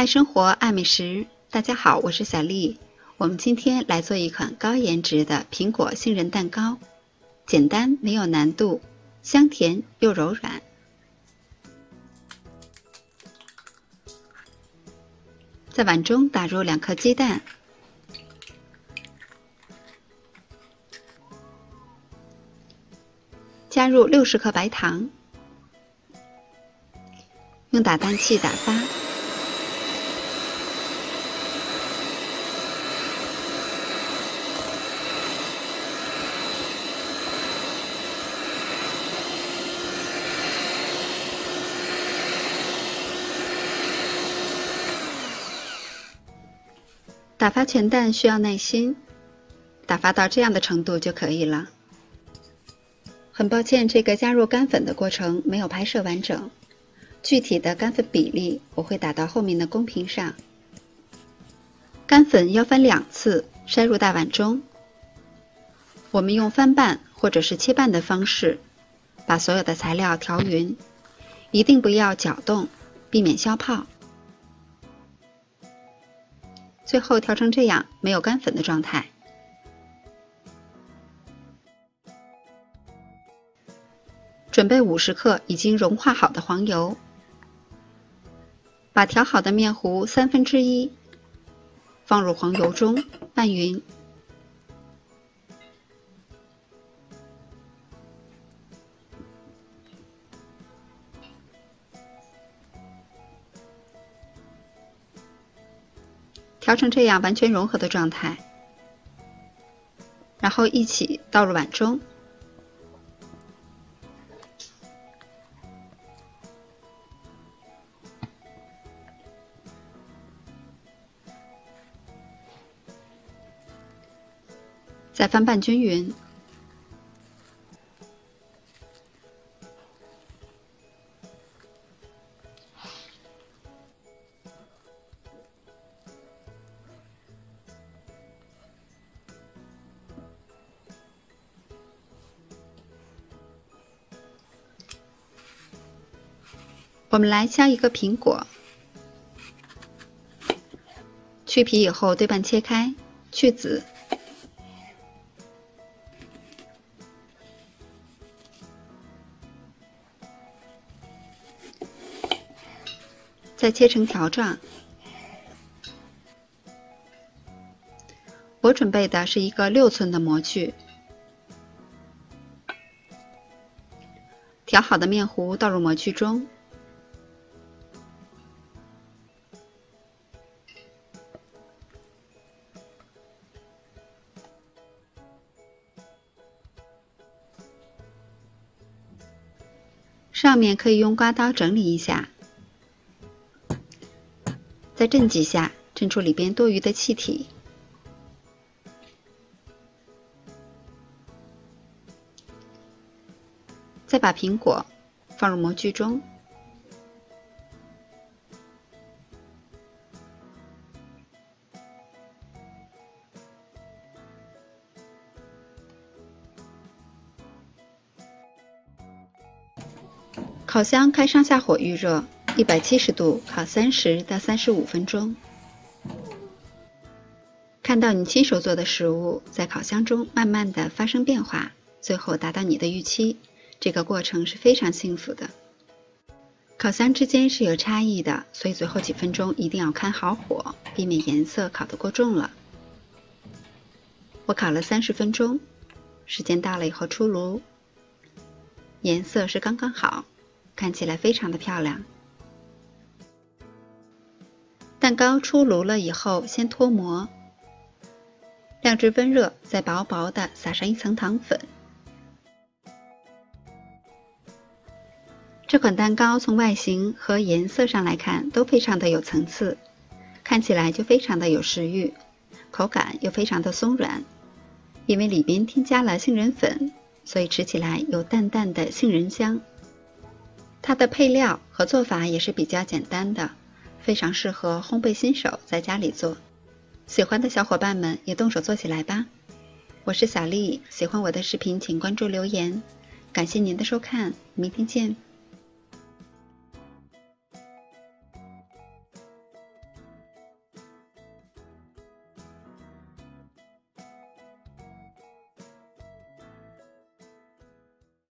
爱生活，爱美食。大家好，我是小丽。我们今天来做一款高颜值的苹果杏仁蛋糕，简单没有难度，香甜又柔软。在碗中打入2颗鸡蛋，加入60克白糖，用打蛋器打发。打发全蛋需要耐心，打发到这样的程度就可以了。很抱歉，这个加入干粉的过程没有拍摄完整，具体的干粉比例我会打到后面的公屏上。干粉要分2次筛入大碗中，我们用翻拌或者是切拌的方式，把所有的材料调匀，一定不要搅动，避免消泡。最后调成这样没有干粉的状态。准备50克已经融化好的黄油，把调好的面糊1/3放入黄油中拌匀。调成这样完全融合的状态，然后一起倒入碗中。再翻拌均匀。我们来削一个苹果，去皮以后对半切开，去籽。再切成条状。我准备的是一个6寸的模具，调好的面糊倒入模具中，上面可以用刮刀整理一下，再震几下，震出里边多余的气体。再把苹果放入模具中，烤箱开上下火预热，170度烤30到35分钟。看到你亲手做的食物在烤箱中慢慢的发生变化，最后达到你的预期，这个过程是非常幸福的。烤箱之间是有差异的，所以最后几分钟一定要看好火，避免颜色烤得过重了。我烤了30分钟，时间到了以后出炉，颜色是刚刚好，看起来非常的漂亮。蛋糕出炉了以后，先脱模，晾至温热，再薄薄的撒上一层糖粉。这款蛋糕从外形和颜色上来看都非常的有层次，看起来就非常的有食欲，口感又非常的松软。因为里边添加了杏仁粉，所以吃起来有淡淡的杏仁香。它的配料和做法也是比较简单的，非常适合烘焙新手在家里做。喜欢的小伙伴们也动手做起来吧。我是小丽，喜欢我的视频请关注留言，感谢您的收看，明天见。